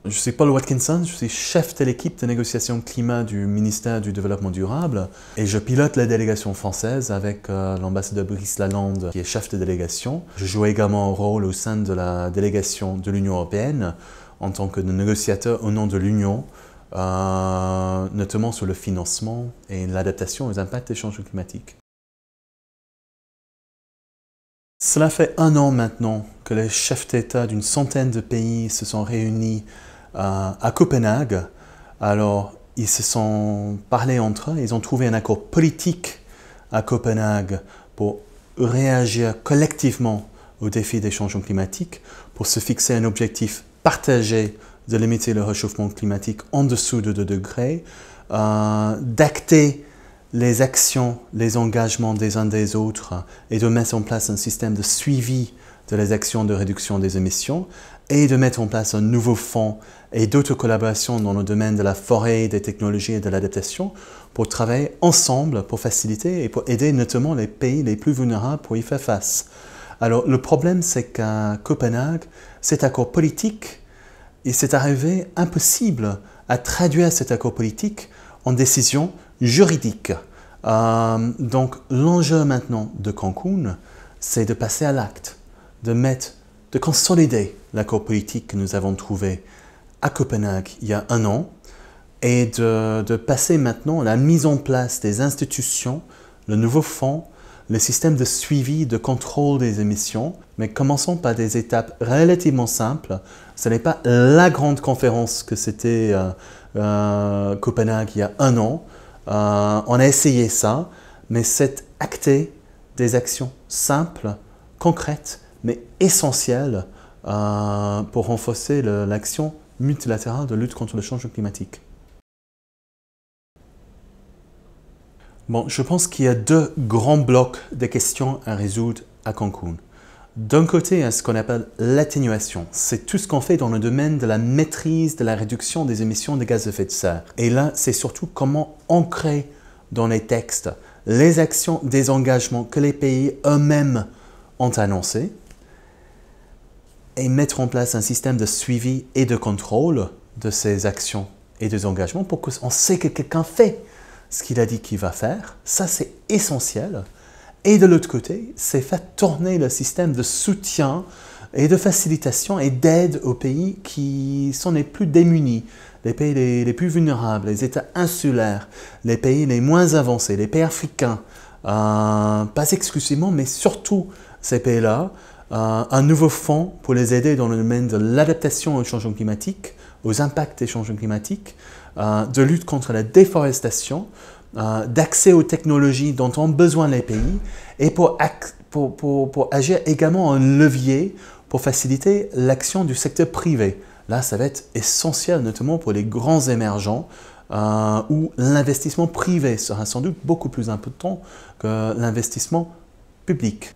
Je suis Paul Watkinson, je suis chef de l'équipe de négociation climat du ministère du Développement durable et je pilote la délégation française avec l'ambassadeur Brice Lalande qui est chef de délégation. Je joue également un rôle au sein de la délégation de l'Union européenne en tant que négociateur au nom de l'Union, notamment sur le financement et l'adaptation aux impacts des changements climatiques. Cela fait 1 an maintenant que les chefs d'État d'une centaine de pays se sont réunis à Copenhague. Alors, ils se sont parlé entre eux, ils ont trouvé un accord politique à Copenhague pour réagir collectivement aux défis des changements climatiques, pour se fixer un objectif partagé de limiter le réchauffement climatique en dessous de 2 degrés, d'acter les actions, les engagements des uns des autres et de mettre en place un système de suivi de les actions de réduction des émissions et de mettre en place un nouveau fonds et d'autres collaborations dans le domaine de la forêt, des technologies et de l'adaptation pour travailler ensemble, pour faciliter et pour aider notamment les pays les plus vulnérables pour y faire face. Alors le problème c'est qu'à Copenhague, cet accord politique, il s'est arrivé impossible à traduire cet accord politique en décision juridique. Donc l'enjeu maintenant de Cancun, c'est de passer à l'acte, de consolider l'accord politique que nous avons trouvé à Copenhague il y a 1 an et de passer maintenant à la mise en place des institutions, le nouveau fonds, le système de suivi, de contrôle des émissions, mais commençons par des étapes relativement simples. Ce n'est pas la grande conférence que c'était Copenhague il y a 1 an. On a essayé ça, mais c'est acter des actions simples, concrètes, mais essentielles pour renforcer l'action multilatérale de lutte contre le changement climatique. Bon, je pense qu'il y a 2 grands blocs de questions à résoudre à Cancun. D'un côté, il y a ce qu'on appelle l'atténuation. C'est tout ce qu'on fait dans le domaine de la maîtrise de la réduction des émissions de gaz à effet de serre. Et là, c'est surtout comment ancrer dans les textes les actions, des engagements que les pays eux-mêmes ont annoncés et mettre en place un système de suivi et de contrôle de ces actions et des engagements pour qu'on sait que quelqu'un fait ce qu'il a dit qu'il va faire. Ça, c'est essentiel. Et de l'autre côté, c'est faire tourner le système de soutien et de facilitation et d'aide aux pays qui sont les plus démunis, les pays les plus vulnérables, les États insulaires, les pays les moins avancés, les pays africains, pas exclusivement, mais surtout ces pays-là, un nouveau fonds pour les aider dans le domaine de l'adaptation au changement climatique, aux impacts des changements climatiques, de lutte contre la déforestation, d'accès aux technologies dont ont besoin les pays et pour agir également en levier pour faciliter l'action du secteur privé. Là, ça va être essentiel, notamment pour les grands émergents où l'investissement privé sera sans doute beaucoup plus important que l'investissement public.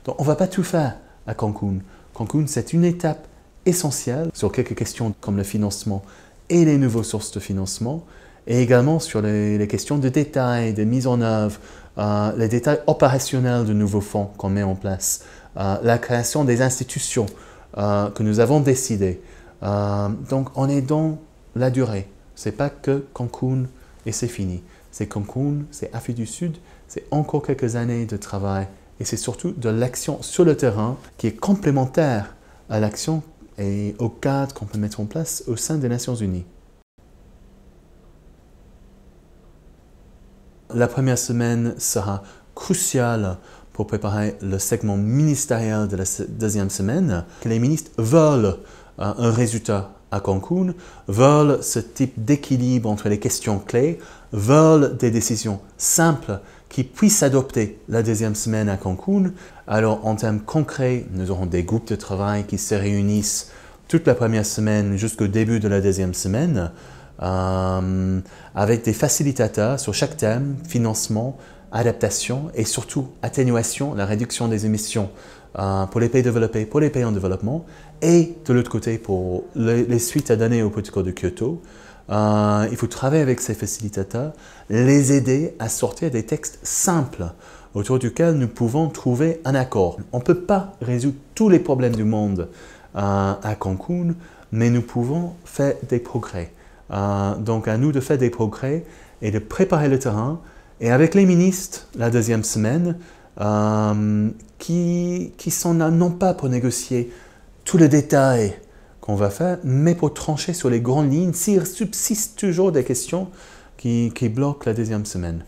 Donc, on ne va pas tout faire à Cancun. Cancun, c'est une étape essentielle sur quelques questions comme le financement et les nouvelles sources de financement, et également sur les questions de détail, de mise en œuvre, les détails opérationnels de nouveaux fonds qu'on met en place, la création des institutions que nous avons décidées. Donc on est dans la durée. Ce n'est pas que Cancun et c'est fini. C'est Cancun, c'est Afrique du Sud, c'est encore quelques années de travail et c'est surtout de l'action sur le terrain qui est complémentaire à l'action et au cadre qu'on peut mettre en place au sein des Nations Unies. La première semaine sera cruciale pour préparer le segment ministériel de la 2e semaine. Les ministres veulent un résultat à Cancun, veulent ce type d'équilibre entre les questions clés, veulent des décisions simples qui puissent adopter la 2e semaine à Cancun. Alors en termes concrets, nous aurons des groupes de travail qui se réunissent toute la première semaine jusqu'au début de la 2e semaine avec des facilitateurs sur chaque thème, financement, adaptation et surtout atténuation, la réduction des émissions pour les pays développés, pour les pays en développement et de l'autre côté pour les suites à donner au protocole de Kyoto. Il faut travailler avec ces facilitateurs, les aider à sortir des textes simples autour duquel nous pouvons trouver un accord. On ne peut pas résoudre tous les problèmes du monde à Cancun, mais nous pouvons faire des progrès. Donc à nous de faire des progrès et de préparer le terrain. Et avec les ministres, la deuxième semaine, qui sont là non pas pour négocier tous les détails qu'on va faire, mais pour trancher sur les grandes lignes s'il subsiste toujours des questions qui bloquent la deuxième semaine.